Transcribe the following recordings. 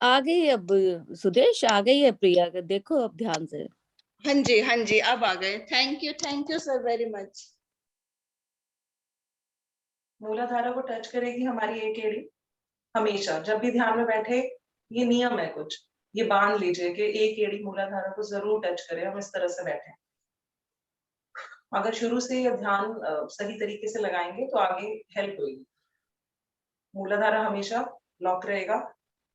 आ गई अब। सुदेश आ गई है प्रिया, देखो अब ध्यान से। हाँ जी, हाँ जी, अब आ गए। Thank you sir very much. मूलाधारा को टच करेगी हमारी एक एड़ी। हमेशा जब भी ध्यान में बैठे, ये नियम है कुछ, ये बांध लीजिए कि एक एड़ी मूलाधारा को जरूर टच करे। हम इस तरह से बैठे, अगर शुरू से ये ध्यान सही तरीके से लगाएंगे तो आगे हेल्प होगी। मूलाधारा हमेशा लॉक रहेगा।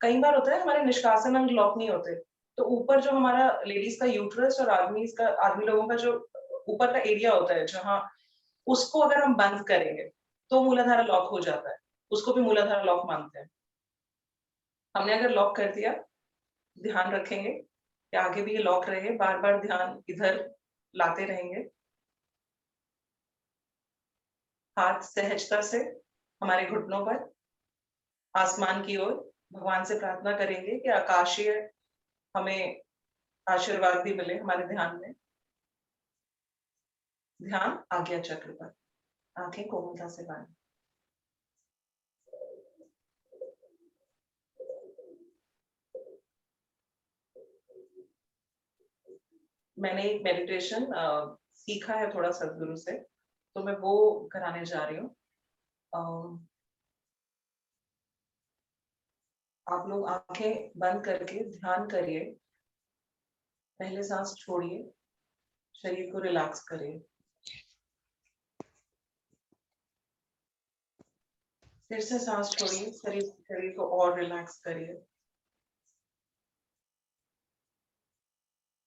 कई बार होता है हमारे निष्कासन अंग लॉक नहीं होते, तो ऊपर जो हमारा लेडीज का यूट्रस और आदमी लोगों का जो ऊपर का एरिया होता है, जहाँ उसको अगर हम बंद करेंगे तो मूलाधारा लॉक हो जाता है। उसको भी मूलाधारा लॉक मानते हैं। हमने अगर लॉक कर दिया, ध्यान रखेंगे कि आगे भी ये लॉक रहे, बार बार ध्यान इधर लाते रहेंगे। हाथ सहजता से हमारे घुटनों पर, आसमान की ओर। भगवान से प्रार्थना करेंगे कि आकाशीय हमें आशीर्वाद भी मिले हमारे ध्यान में। ध्यान आज्ञा चक्र पर, आंखें कोमलता से बंद। मैंने एक मेडिटेशन सीखा है थोड़ा सदगुरु से, तो मैं वो कराने जा रही हूँ। आप लोग आंखें बंद करके ध्यान करिए। पहले सांस छोड़िए, शरीर को रिलैक्स करिए। फिर से सांस छोड़िए, शरीर को और रिलैक्स करिए।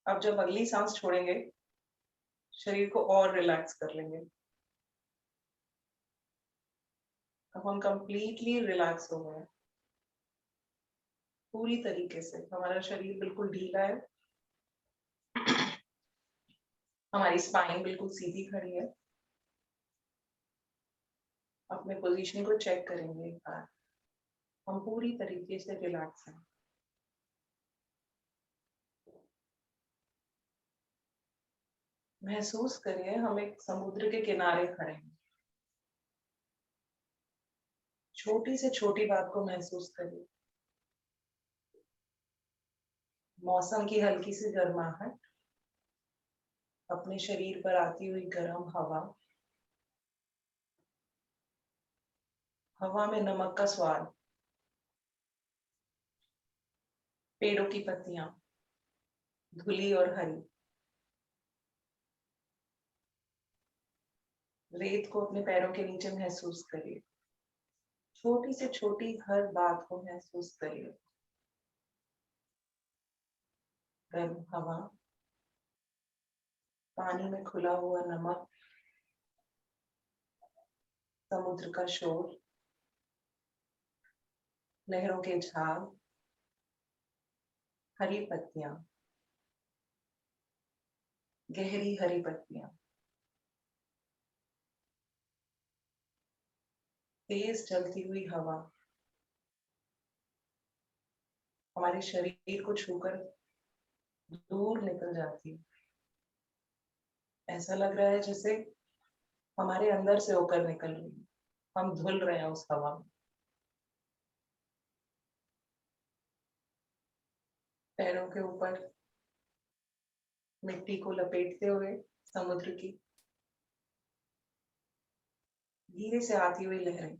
अब जब अगली सांस छोड़ेंगे, शरीर को और रिलैक्स कर लेंगे। अब हम कंप्लीटली रिलैक्स हो गए, पूरी तरीके से। हमारा शरीर बिल्कुल ढीला है, हमारी स्पाइन बिल्कुल सीधी खड़ी है। अपने पोजीशन को चेक करेंगे एक बार। हम पूरी तरीके से रिलैक्स हैं। महसूस करिए हम एक समुद्र के किनारे खड़े हैं। छोटी से छोटी बात को महसूस करिए। मौसम की हल्की सी गर्माहट, अपने शरीर पर आती हुई गर्म हवा, हवा में नमक का स्वाद, पेड़ों की पत्तियां धुली और हरी, रेत को अपने पैरों के नीचे महसूस करिए। छोटी से छोटी हर बात को महसूस करिए। गर्म हवा, पानी में खुला हुआ नमक, समुद्र का शोर, लहरों के झाग, हरी पत्तियां, गहरी हरी पत्तियां, तेज चलती हुई हवा, हमारे शरीर को छूकर दूर निकल जाती है। ऐसा लग रहा है जैसे हमारे अंदर से होकर निकल रही है, हम धुल रहे हैं उस हवा में। पैरों के ऊपर मिट्टी को लपेटते हुए समुद्र की धीरे से आती हुई लहरें,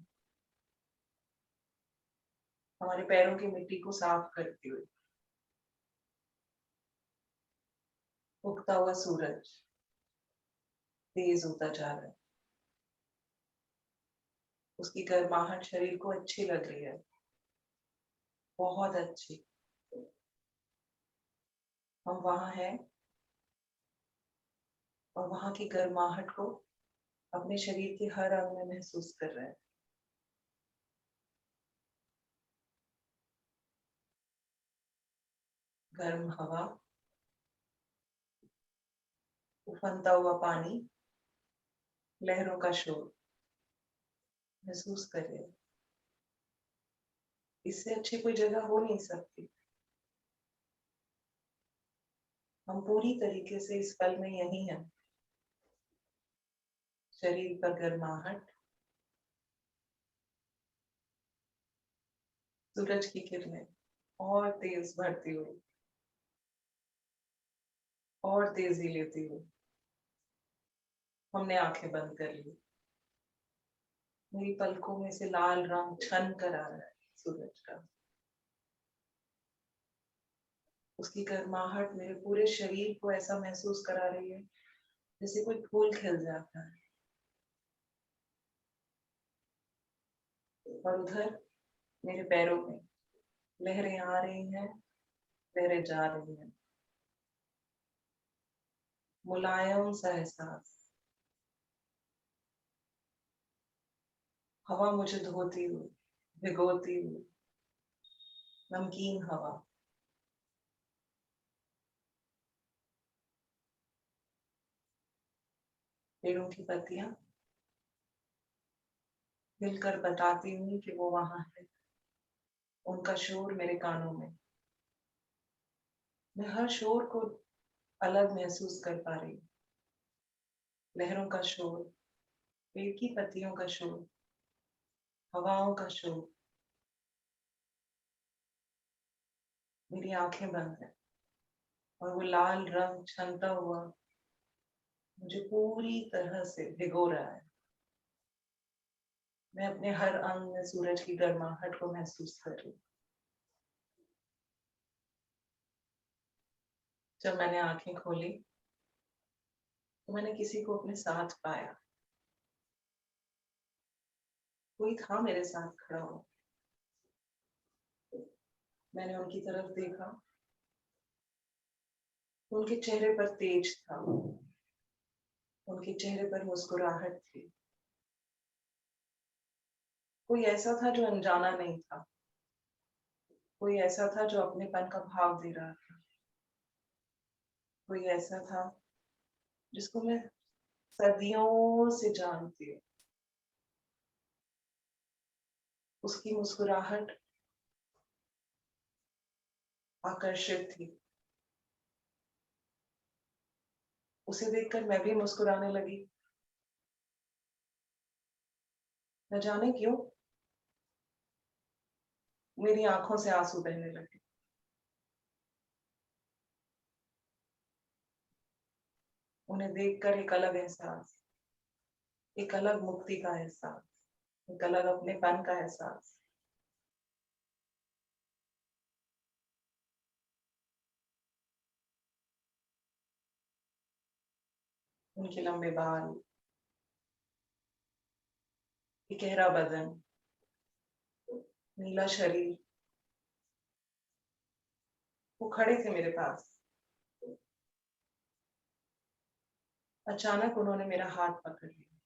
हमारे पैरों की मिट्टी को साफ करती हुई। उगता हुआ सूरज तेज होता जा रहा है, उसकी गर्माहट शरीर को अच्छी लग रही है, बहुत अच्छी। हम वहां हैं और वहां की गर्माहट को अपने शरीर के हर अंग में महसूस कर रहे हैं। गर्म हवा, उफनता हुआ पानी, लहरों का शोर महसूस करिए। इससे अच्छी कोई जगह हो नहीं सकती। हम पूरी तरीके से इस पल में यही हैं। शरीर पर गर्माहट, सूरज की किरणें, और तेज भरती हुई और तेजी लेती हुई हमने आंखें बंद कर ली। मेरी पलकों में से लाल रंग छन कर आ रहा है सूरज का। उसकी गर्माहट मेरे पूरे शरीर को ऐसा महसूस करा रही है जैसे कोई फूल खिल जाता है। और उधर मेरे पैरों में लहरें आ रही हैं, लहरें जा रही हैं। मुलायम सा एहसास, हवा मुझे धोती हुई, भिगोती हुई, नमकीन हवा। पेड़ों की पत्तियां हिलकर बताती हुई कि वो वहां है। उनका शोर मेरे कानों में, मैं हर शोर को अलग महसूस कर पा रही हूँ। लहरों का शोर, पेड़ की पत्तियों का शोर, हवाओं का शोर। मेरी आंखें बंद है और वो लाल रंग छनता हुआ मुझे पूरी तरह से भिगो रहा है। मैं अपने हर अंग में सूरज की गर्माहट को महसूस कर रही हूँ। जब मैंने आंखें खोली तो मैंने किसी को अपने साथ पाया। कोई था मेरे साथ खड़ा हुआ। मैंने उनकी तरफ देखा। उनके चेहरे पर तेज था, उनके चेहरे पर मुस्कुराहट थी। कोई ऐसा था जो अनजाना नहीं था, कोई ऐसा था जो अपनेपन का भाव दे रहा था, कोई ऐसा था जिसको मैं सदियों से जानती हूँ। उसकी मुस्कुराहट आकर्षित थी। उसे देखकर मैं भी मुस्कुराने लगी। न जाने क्यों मेरी आंखों से आंसू बहने लगे। उन्हें देखकर एक अलग एहसास, एक अलग मुक्ति का एहसास, एक अलग अपनेपन का एहसास। उनके लंबे बाल, एक गहरा बदन, नीला शरीर। वो खड़े थे मेरे पास। अचानक उन्होंने मेरा हाथ पकड़ लिया।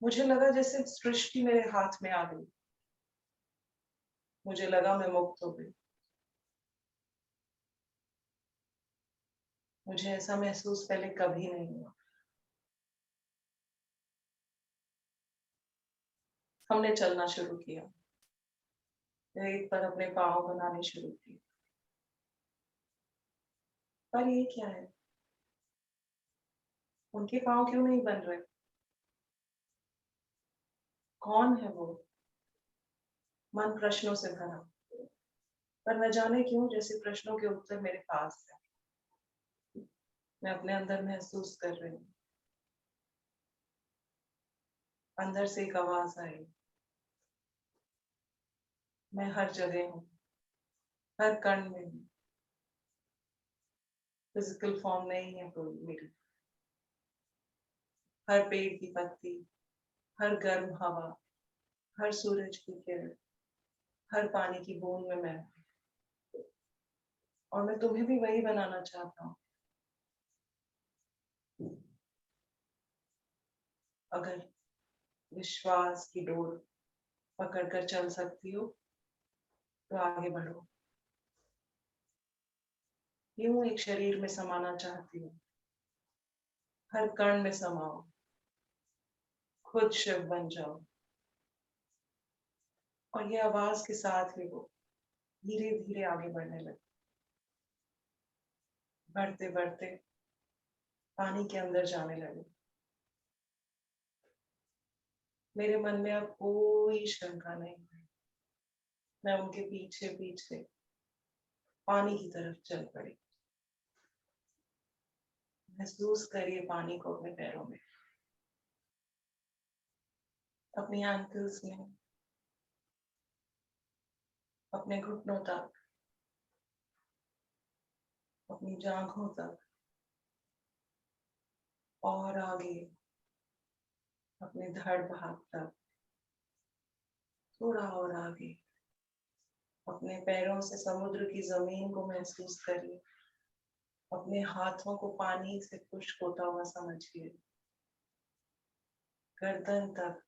मुझे लगा जैसे सृष्टि मेरे हाथ में आ गई। मुझे लगा मैं मुक्त हो गई। मुझे ऐसा महसूस पहले कभी नहीं हुआ। हमने चलना शुरू किया, रेत पर अपने पाँव बनाने शुरू किए। पर ये क्या है, उनके पाँव क्यों नहीं बन रहे? कौन है वो? मन प्रश्नों से भरा, पर न जाने क्यों जैसे प्रश्नों के उत्तर मेरे पास है। मैं अपने अंदर महसूस कर रही हूँ। अंदर से एक आवाज आई, मैं हर जगह हूँ, हर कण में हूँ। फिजिकल फॉर्म नहीं है कोई मेरी। हर पेड़ की पत्ती, हर गर्म हवा, हर सूरज की किरण, हर पानी की बूंद में मैं हूँ। और मैं तुम्हें भी वही बनाना चाहता हूँ। अगर विश्वास की डोर पकड़ कर चल सकती हो तो आगे बढ़ो। यूं एक शरीर में समाना चाहती हूँ, हर कण में समाओ, खुद शिव बन जाओ। और ये आवाज के साथ ही वो धीरे धीरे आगे बढ़ने लगे। बढ़ते बढ़ते पानी के अंदर जाने लगे। मेरे मन में अब कोई शंका नहीं है। मैं उनके पीछे पीछे पानी की तरफ चल पड़ी। महसूस करिए पानी को अपने पैरों में, अपनी एंकल्स में, अपने घुटनों तक, अपनी जांघों तक, और आगे अपने धड़ भाग तक, थोड़ा और आगे अपने पैरों से समुद्र की जमीन को महसूस करिए। अपने हाथों को पानी से खुश्क होता हुआ समझिए, गर्दन तक।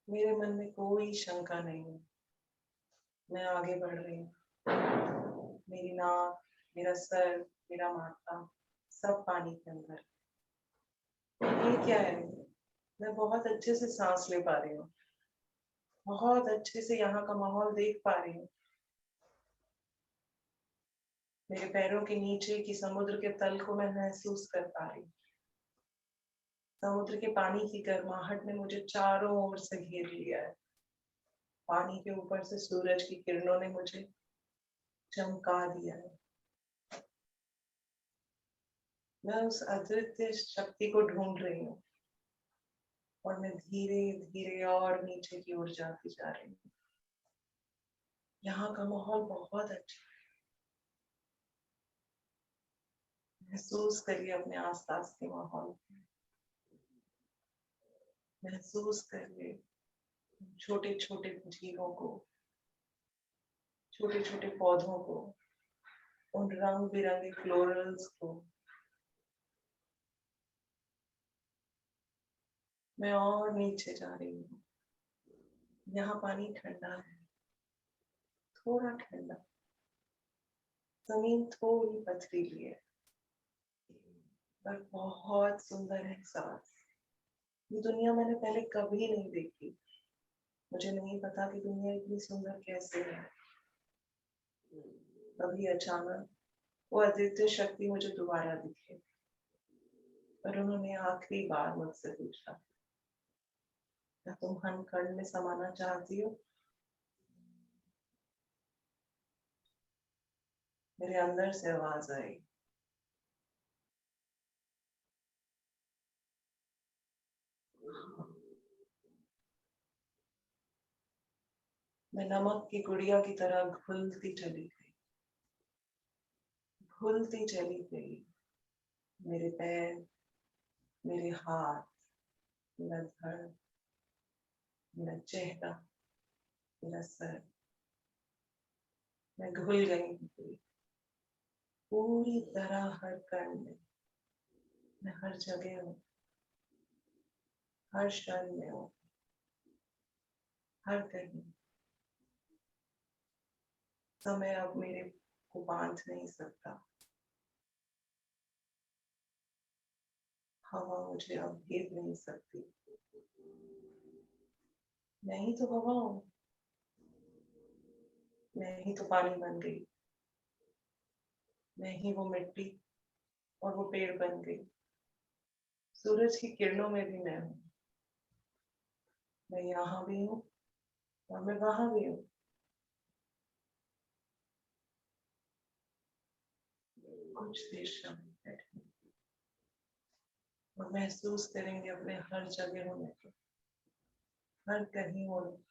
मेरे मन में कोई शंका नहीं है। मैं आगे बढ़ रही हूँ। मेरी नाक, मेरा सर, मेरा माथा सब पानी के अंदर। ये क्या है? मैं बहुत अच्छे से सांस ले पा रही हूँ, बहुत अच्छे से यहाँ का माहौल देख पा रही हूँ। मेरे पैरों के नीचे की समुद्र के तल को मैं महसूस कर पा रही हूँ। समुद्र के पानी की गर्माहट ने मुझे चारों ओर से घेर लिया है। पानी के ऊपर से सूरज की किरणों ने मुझे चमका दिया है। मैं उस अद्वितीय शक्ति को ढूंढ रही हूँ और मैं धीरे धीरे और नीचे की ओर जाती जा रही हूँ। यहाँ का माहौल बहुत अच्छा है। महसूस करिए अपने आसपास के माहौल। महसूस करिए छोटे छोटे जीवों को, छोटे छोटे पौधों को, उन रंग बिरंगे फ्लोरल्स को। मैं और नीचे जा रही हूँ। यहाँ पानी ठंडा है, थोड़ा ठंडा। जमीन थोड़ी पथरीली है, पर बहुत सुंदर एहसास। ये दुनिया मैंने पहले कभी नहीं देखी। मुझे नहीं पता कि दुनिया इतनी सुंदर कैसे है। कभी अचानक वो अद्वितीय शक्ति मुझे दोबारा दिखी, पर उन्होंने आखिरी बार मुझसे पूछा, क्या तुम हनखंड में समाना चाहती हो? मेरे अंदर से आवाज आई, मैं नमक की गुड़िया की तरह घुलती चली गई, घुलती चली गई। मेरे पैर, मेरे हाथ, मेरा धड़, मेरा चेहरा, मेरा सर, मैं घुल गई पूरी तरह। हर कण में, मैं हर जगह हूँ, हर क्षण में हूँ, हर कहीं। समय अब मेरे को बांध नहीं सकता। हवा मुझे अब घेर नहीं सकती। मैं ही तो हवा हूँ, मैं ही तो पानी बन गई, मैं ही वो मिट्टी और वो पेड़ बन गई। सूरज की किरणों में भी मैं हूँ। मैं यहाँ भी हूँ और मैं वहां भी हूँ। कुछ देर शांत बैठे और महसूस करेंगे अपने हर जगह होने को, हर कहीं होने को।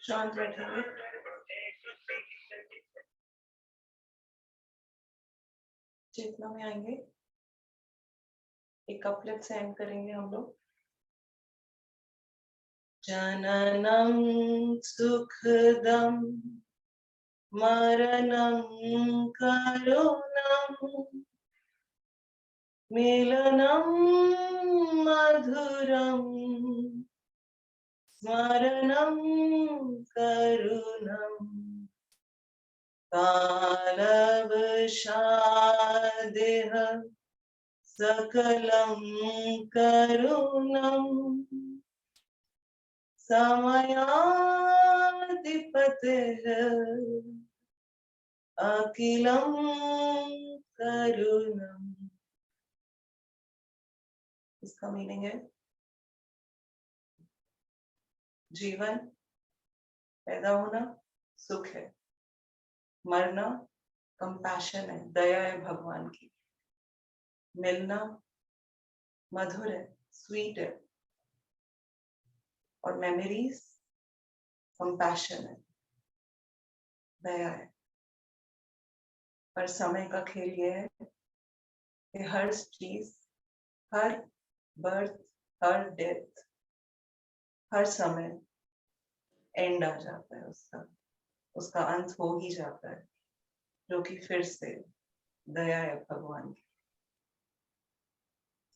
शांत बैठेंगे। चेतना में आएंगे। एक कपलेट से एंड करेंगे हम लोग। जननं सुखदं मरणं करुणं मिलनं मधुरं स्मरणं करुणं कालवशादेह सकलं करुणं समयाधिपतेः अखिलं करुणम्। इसका मीनिंग है जीवन पैदा होना सुख है, मरना कंपैशन है, दया है भगवान की, मिलना मधुर है, स्वीट है, और मेमोरीज कंपैशन है, दया है। पर समय का खेल ये है कि हर चीज, हर बर्थ, हर डेथ, हर समय एंड आ जाता है, उसका अंत हो ही जाता है, जो कि फिर से दया है भगवान की।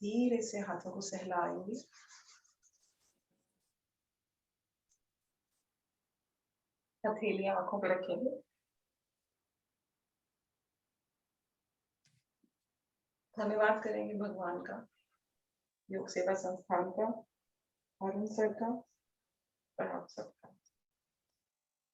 धीरे से हाथों को सहलाएंगे। हथेलियां आंखों पे रखेंगे। धन्यवाद करेंगे भगवान का, योग सेवा संस्थान का, अरुण सर का और आप सबका।